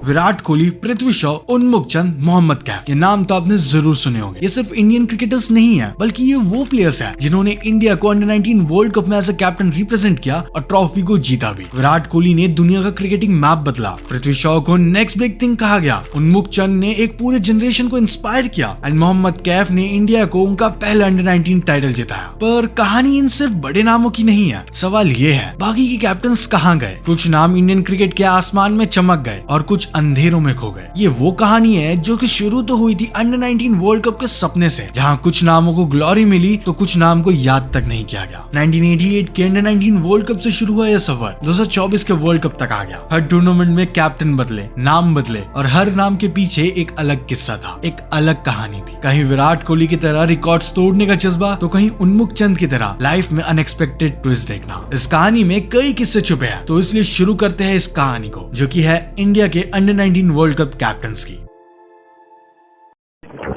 विराट कोहली, पृथ्वी शॉ, उन्मुक्त चंद, मोहम्मद कैफ, ये नाम तो आपने जरूर सुने होंगे। ये सिर्फ इंडियन क्रिकेटर्स नहीं है, बल्कि ये वो प्लेयर्स हैं जिन्होंने इंडिया को अंडर 19 वर्ल्ड कप में एज अ कैप्टन रिप्रेजेंट किया और ट्रॉफी को जीता भी। विराट कोहली ने दुनिया का क्रिकेटिंग मैप बदला, पृथ्वी शॉ को नेक्स्ट बिग थिंग कहा गया, उन्मुक्त चंद ने एक पूरे जनरेशन को इंस्पायर किया एंड मोहम्मद कैफ ने इंडिया को उनका पहला अंडर 19 टाइटल जिताया। पर कहानी इन सिर्फ बड़े नामों की नहीं है। सवाल ये है, बाकी के कैप्टन्स कहाँ गए? कुछ नाम इंडियन क्रिकेट के आसमान में चमक गए और कुछ अंधेरों में खो गए। ये वो कहानी है जो कि शुरू तो हुई थी अंडर 19 वर्ल्ड कप के सपने से, जहाँ कुछ नामों को ग्लोरी मिली तो कुछ नाम को याद तक नहीं किया गया। 1988 के अंडर 19 वर्ल्ड कप से शुरू हुआ यह सफर 2024 के वर्ल्ड कप तक आ गया। हर टूर्नामेंट में कैप्टन बदले, नाम बदले और हर नाम के पीछे एक अलग किस्सा था, एक अलग कहानी थी। कहीं विराट कोहली की तरह रिकॉर्ड्स तोड़ने का जज्बा, तो कहीं उन्मुक्त चंद की तरह लाइफ में अनएक्सपेक्टेड ट्विस्ट देखना। इस कहानी में कई किस्से छुपे हैं, तो इसलिए शुरू करते हैं इस कहानी को, जो कि है इंडिया के अंडर 19 वर्ल्ड कप कैप्टन्स की।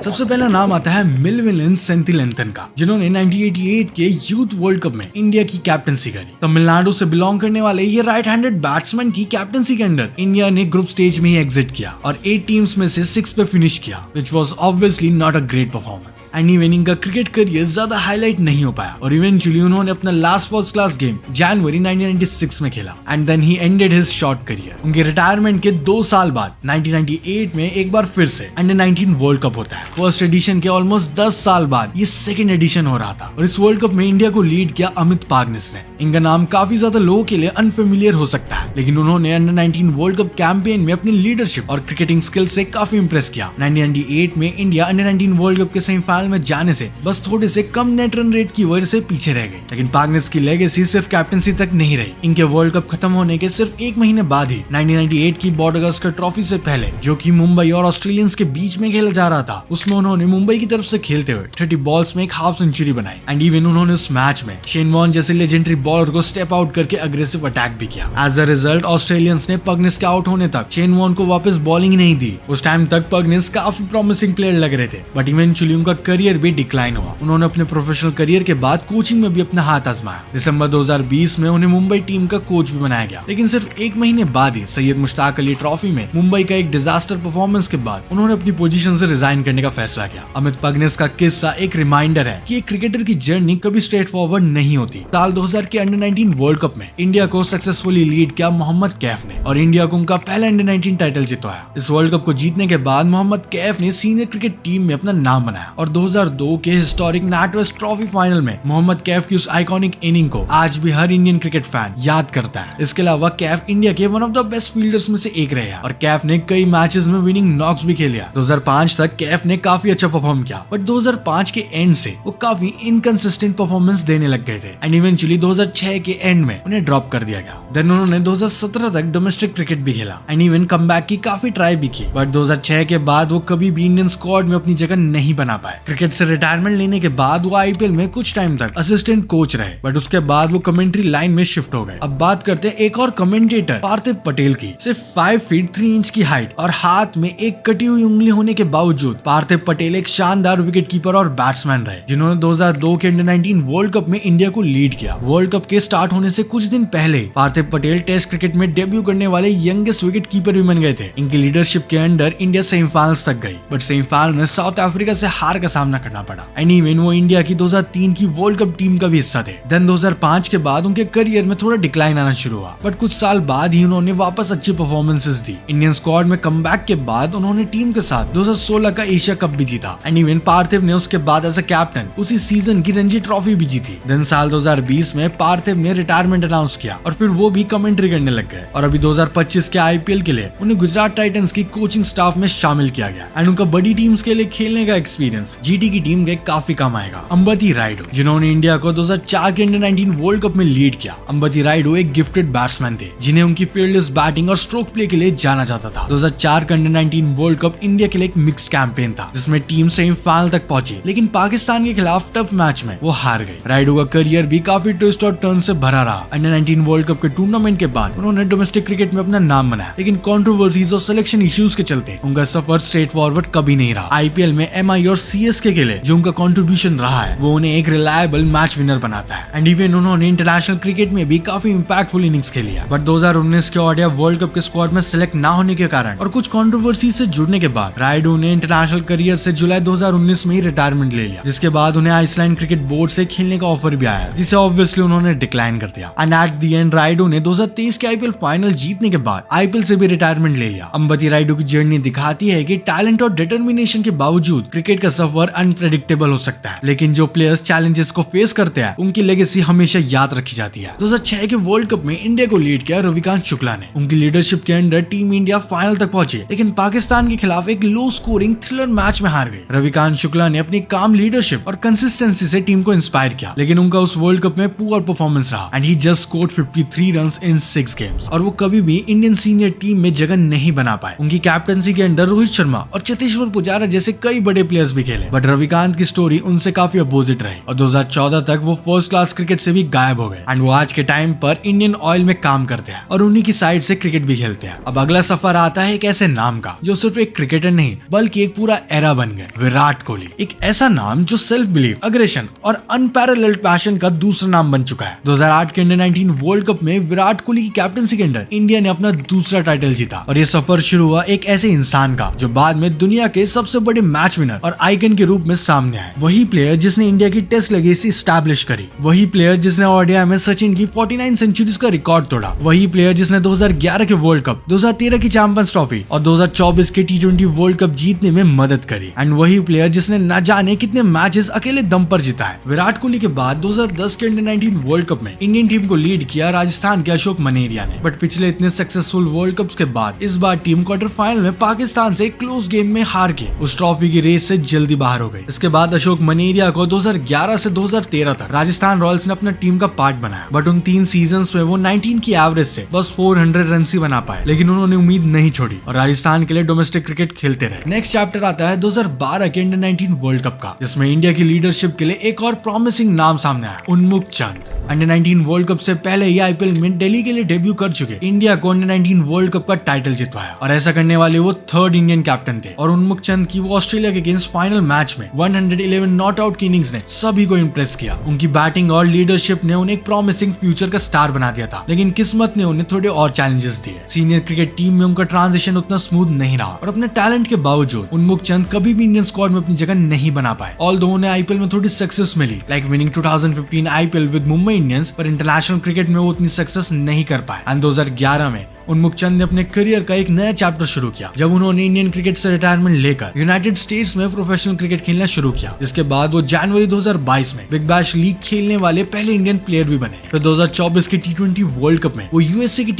सबसे पहला नाम आता है मिलविलन सेंथिलेंथन का, जिन्होंने 1988 के यूथ वर्ल्ड कप में इंडिया की कैप्टनसी करी। तमिलनाडु से बिलोंग करने वाले ये राइट हैंडेड बैट्समैन की कैप्टनसी के अंडर इंडिया ने ग्रुप स्टेज में ही एग्जिट किया और 8 टीम्स में से 6 पे फिनिश किया, which was obviously not a great performance. And even इनका क्रिकेट करियर ज्यादा हाईलाइट नहीं हो पाया और इवेंचुअली उन्होंने अपना लास्ट फर्स्ट क्लास गेम जनवरी 1996 में खेला and then he ended his short career. उनके रिटायरमेंट के 2 साल बाद 1998 में एक बार फिर से अंडर 19 वर्ल्ड कप होता है। फर्स्ट एडिशन के ऑलमोस्ट 10 साल बाद ये सेकंड एडिशन हो रहा था और इस वर्ल्ड कप में इंडिया को लीड किया अमित पागनिस ने। इनका नाम काफी ज्यादा लोगों के लिए अनफेमिलियर हो सकता है, लेकिन उन्होंने अंडर 19 वर्ल्ड कप कैंपेन में अपनी लीडरशिप और क्रिकेटिंग स्किल से काफी इंप्रेस किया। 1998 में इंडिया अंडर 19 वर्ल्ड कप के सेमीफाइनल में जाने से बस थोड़े से कम नेट रन रेट की वजह से पीछे रह गई, लेकिन पागनिस की लेगेसी सिर्फ कैप्टनसी तक नहीं रही। इनके वर्ल्ड कप खत्म होने के सिर्फ 1 महीने बाद ही 1998 की बॉर्डर गावस्कर ट्रॉफी से पहले, जो कि मुंबई और ऑस्ट्रेलियंस के बीच में खेला जा रहा था, उसमें उन्होंने मुंबई की तरफ से खेलते हुए 30 बॉल्स में एक हाफ सेंचुरी बनाई एंड इवन उन्होंने उस मैच में शेन वॉर्न जैसे लेजेंडरी बॉलर को स्टेप आउट करके अग्रेसिव अटैक भी किया। एज अ रिजल्ट ऑस्ट्रेलियंस ने पगनिस के आउट होने तक शेन वॉर्न को वापस बॉलिंग नहीं दी। उस टाइम तक पगनिस काफी प्रॉमिसिंग प्लेयर लग रहे थे, बट इवेंचुअली उनका करियर भी डिक्लाइन हुआ। उन्होंने अपने प्रोफेशनल करियर के बाद कोचिंग में भी अपना हाथ आजमाया। दिसंबर 2020 में उन्हें मुंबई टीम का कोच भी बनाया गया, लेकिन सिर्फ 1 महीने बाद ही सैयद मुश्ताक अली ट्रॉफी में मुंबई का एक डिजास्टर परफॉर्मेंस के बाद उन्होंने अपनी पोजीशन से रिजाइन करने का फैसला किया। अमित पगनिस का किस्सा एक रिमाइंडर है कि एक क्रिकेटर की जर्नी कभी स्ट्रेट फॉरवर्ड नहीं होती। साल 2000 के अंडर 19 वर्ल्ड कप में इंडिया को सक्सेसफुली लीड किया मोहम्मद कैफ ने और इंडिया को उनका पहला अंडर 19 टाइटल जितवाया। इस वर्ल्ड कप को जीतने के बाद मोहम्मद कैफ ने सीनियर क्रिकेट टीम में अपना नाम बनाया और 2002 के हिस्टोरिक NatWest ट्रॉफी फाइनल में मोहम्मद कैफ की उस आइकॉनिक इनिंग को आज भी हर इंडियन क्रिकेट फैन याद करता है। इसके अलावा कैफ इंडिया के one of the best fielders में से एक रहे और कैफ ने कई मैचेस में विनिंग नॉक्स भी खेले। 2005 तक कैफ ने काफी अच्छा परफॉर्म किया, बट 2005 के एंड से वो काफी इनकंसिस्टेंट परफॉर्मेंस देने लग गए थे एंड इवेंचुअली 2006 के एंड में उन्हें ड्रॉप कर दिया गया। देन उन्होंने 2017 तक डोमेस्टिक क्रिकेट भी खेला एंड इवन कमबैक की काफी ट्राई भी की, बट 2006 के बाद वो कभी भी इंडियन स्क्वाड में अपनी जगह नहीं बना पाए। क्रिकेट से रिटायरमेंट लेने के बाद वो आईपीएल में कुछ टाइम तक असिस्टेंट कोच रहे, बट उसके बाद वो कमेंट्री लाइन में शिफ्ट हो गए। अब बात करते हैं एक और कमेंटेटर पार्थिव पटेल की। सिर्फ 5 फीट 3 इंच की हाइट और हाथ में एक कटी हुई उंगली होने के बावजूद पार्थिव पटेल एक शानदार विकेट कीपर और बैट्समैन रहे, जिन्होंने 2002 के अंडर 19 वर्ल्ड कप में इंडिया को लीड किया। वर्ल्ड कप के स्टार्ट होने से कुछ दिन पहले पार्थिव पटेल टेस्ट क्रिकेट में डेब्यू करने वाले यंगेस्ट विकेट कीपर भी बन गए थे। इनकी लीडरशिप के अंडर इंडिया सेमीफाइनल्स तक गई, बट सेमीफाइनल में साउथ अफ्रीका से हार का सामना करना पड़ा एंड इवन वो इंडिया की 2003 की वर्ल्ड कप टीम का भी हिस्सा थे। देन 2005 के बाद उनके करियर में थोड़ा डिक्लाइन आना शुरू हुआ, बट कुछ साल बाद ही उन्होंने वापस अच्छी परफॉर्मेंसेस दी। इंडियन स्क्वाड में कमबैक के बाद उन्होंने टीम के साथ 2016 का एशिया कप भी जीता एंड इवन पार्थिव ने उसके बाद एज अ कैप्टन उसी सीजन की रणजी ट्रॉफी भी जीती। देन साल 2020 में पार्थिव ने रिटायरमेंट अनाउंस किया और फिर वो भी कमेंट्री करने लग गए और अभी 2025 के आईपीएल के लिए उन्हें गुजरात टाइटंस की कोचिंग स्टाफ में शामिल किया गया एंड उनका बड़ी टीम्स के लिए खेलने का एक्सपीरियंस जीटी की टीम के काफी काम आएगा। अंबती रायडू, जिन्होंने इंडिया को 2004 के अंडर 19 वर्ल्ड कप में लीड किया। अंबती रायडू एक गिफ्टेड बैट्समैन थे, जिन्हें उनकी फील्डलेस बैटिंग और स्ट्रोक प्ले के लिए जाना जाता था। 2004 का अंडर 19 वर्ल्ड कप इंडिया के लिए एक मिक्स्ड कैंपेन था, जिसमें टीम सेमीफाइनल तक पहुंची, लेकिन पाकिस्तान के खिलाफ टफ मैच में वो हार गई। रायडू का करियर भी काफी ट्विस्ट और टर्न से भरा रहा। अंडर 19 वर्ल्ड कप के टूर्नामेंट के बाद उन्होंने डोमेस्टिक क्रिकेट में अपना नाम बनाया, लेकिन कंट्रोवर्सीज और सिलेक्शन इश्यूज के चलते उनका सफर स्ट्रेट फॉरवर्ड कभी नहीं रहा। आईपीएल में एमआई और सीएस सीएसके के लिए जो उनका कंट्रीब्यूशन रहा है वो उन्हें एक रिलायबल मैच विनर बनाता है। एंड इवन उन्होंने इंटरनेशनल क्रिकेट में भी काफी इंपैक्टफुल इनिंग्स खेली है। बट 2019 के ओडीआई वर्ल्ड कप के स्क्वाड में सिलेक्ट ना होने के कारण और कुछ कंट्रोवर्सी से जुड़ने के बाद रायडू ने इंटरनेशनल करियर से जुलाई 2019 में ही रिटायरमेंट ले लिया, जिसके बाद उन्हें आइसलैंड क्रिकेट बोर्ड से खेलने का ऑफर भी आया, जिसे ऑब्वियसली उन्होंने डिक्लाइन कर दिया। And at the end Rayudu ने 2023 के आईपीएल फाइनल जीतने के बाद आईपीएल से भी रिटायरमेंट ले लिया। अंबती रायडू की जर्नी दिखाती है कि टैलेंट और डिटर्मिनेशन के बावजूद क्रिकेट का सफर अनप्रेडिक्टेबल हो सकता है, लेकिन जो प्लेयर्स चैलेंजेस को फेस करते हैं उनकी लेगेसी हमेशा याद रखी जाती है। 2006 के वर्ल्ड कप में इंडिया को लीड किया रविकांत शुक्ला ने। उनकी लीडरशिप के अंडर टीम इंडिया फाइनल तक पहुंची, लेकिन पाकिस्तान के खिलाफ एक लो स्कोरिंग थ्रिलर मैच में हार गई। रविकांत शुक्ला ने अपनी काम लीडरशिप और कंसिस्टेंसी से टीम को इंस्पायर किया, लेकिन उनका उस वर्ल्ड कप में पुअर परफॉर्मेंस रहा and he just scored 53 runs in 6 games और वो कभी भी इंडियन सीनियर टीम में जगह नहीं बना पाए। उनकी कैप्टनसी के अंडर रोहित शर्मा और चेतेश्वर पुजारा जैसे कई बड़े प्लेयर्स भी खेले, बट रविकांत की स्टोरी उनसे काफी अपोजिट रही और 2014 तक वो फर्स्ट क्लास क्रिकेट से भी गायब हो गए एंड वो आज के टाइम पर इंडियन ऑयल में काम करते हैं और उन्हीं की साइड से क्रिकेट भी खेलते हैं। अब अगला सफर आता है एक ऐसे नाम का जो सिर्फ एक क्रिकेटर नहीं बल्कि एक पूरा एरा बन गए, विराट कोहली। एक ऐसा नाम जो सेल्फ बिलीव, अग्रेशन और अनपैरेलल्ड पैशन का दूसरा नाम बन चुका है। 2008 के अंडर 19 वर्ल्ड कप में विराट कोहली की कैप्टनसी के अंडर इंडिया ने अपना दूसरा टाइटल जीता और ये सफर शुरू हुआ एक ऐसे इंसान का जो बाद में दुनिया के सबसे बड़े मैच विनर और आइकन के रूप में सामने आए। वही प्लेयर जिसने इंडिया की टेस्ट लेगेसी स्टैब्लिश करी, वही प्लेयर जिसने ओडीआई में सचिन की 49 सेंचुरीज का रिकॉर्ड तोड़ा, वही प्लेयर जिसने 2011 के वर्ल्ड कप, 2013 की चैंपियंस ट्रॉफी और 2024 के T20 वर्ल्ड कप जीतने में मदद करी एंड वही प्लेयर जिसने न जाने कितने मैचेस अकेले दम पर जीता है। विराट कोहली के बाद 2010 के अंडर 19 वर्ल्ड कप में इंडियन टीम को लीड किया राजस्थान के अशोक मनेरिया ने, बट पिछले इतने सक्सेसफुल वर्ल्ड कप्स के बाद इस बार टीम क्वार्टर फाइनल में पाकिस्तान से क्लोज गेम में हार के उस ट्रॉफी की रेस से जल्दी बाहर हो गई। इसके बाद अशोक मनेरिया को 2011 से 2013 तक राजस्थान रॉयल्स ने अपना टीम का पार्ट बनाया, बट उन 3 सीजन्स में वो 19 की एवरेज से बस 400 रन ही बना पाए, लेकिन उन्होंने उम्मीद नहीं छोड़ी और राजस्थान के लिए डोमेस्टिक क्रिकेट खेलते रहे। नेक्स्ट चैप्टर आता है 2012 के अंडर 19 वर्ल्ड कप का, जिसमें इंडिया की लीडरशिप के लिए एक और प्रॉमिसिंग नाम सामने आया, उन्मुख चंद। अंडर 19 वर्ल्ड कप से पहले ही आईपीएल में दिल्ली के लिए डेब्यू कर चुके इंडिया को अंडर 19 वर्ल्ड कप का टाइटल जितवाया और ऐसा करने वाले वो 3rd इंडियन कैप्टन थे। और उन्मुख चंद की वो ऑस्ट्रेलिया के अगेंस्ट फाइनल मैच में 111 नॉट आउट की इनिंग्स ने सभी को इंप्रेस किया। उनकी बैटिंग और लीडरशिप ने उन्हें एक प्रॉमिसिंग फ्यूचर का स्टार बना दिया था, लेकिन किस्मत ने उन्हें थोड़े और चैलेंजेस दिए। सीनियर क्रिकेट टीम में उनका ट्रांजिशन उतना स्मूथ नहीं रहा और अपने टैलेंट के बावजूद उन्मुख चंद कभी भी इंडियन स्क्वाड में अपनी जगह नहीं बना पाए। ऑल्दो उन्हें आईपीएल में थोड़ी सक्सेस मिली, like winning 2015 IPL with Mumbai Indians, पर इंटरनेशनल क्रिकेट में वो उतनी सक्सेस नहीं कर पाए। एंड 2011 में उन्मुख चंद ने अपने करियर का एक नया चैप्टर शुरू किया जब उन्होंने इंडियन क्रिकेट से रिटायरमेंट लेकर यूनाइटेड स्टेट्स में प्रोफेशनल क्रिकेट खेलना शुरू किया, जिसके बाद वो जनवरी 2022 में बिग बैश लीग खेलने वाले पहले इंडियन प्लेयर भी बने। फिर 2024 के T20 वर्ल्ड कप में वो यूएसए की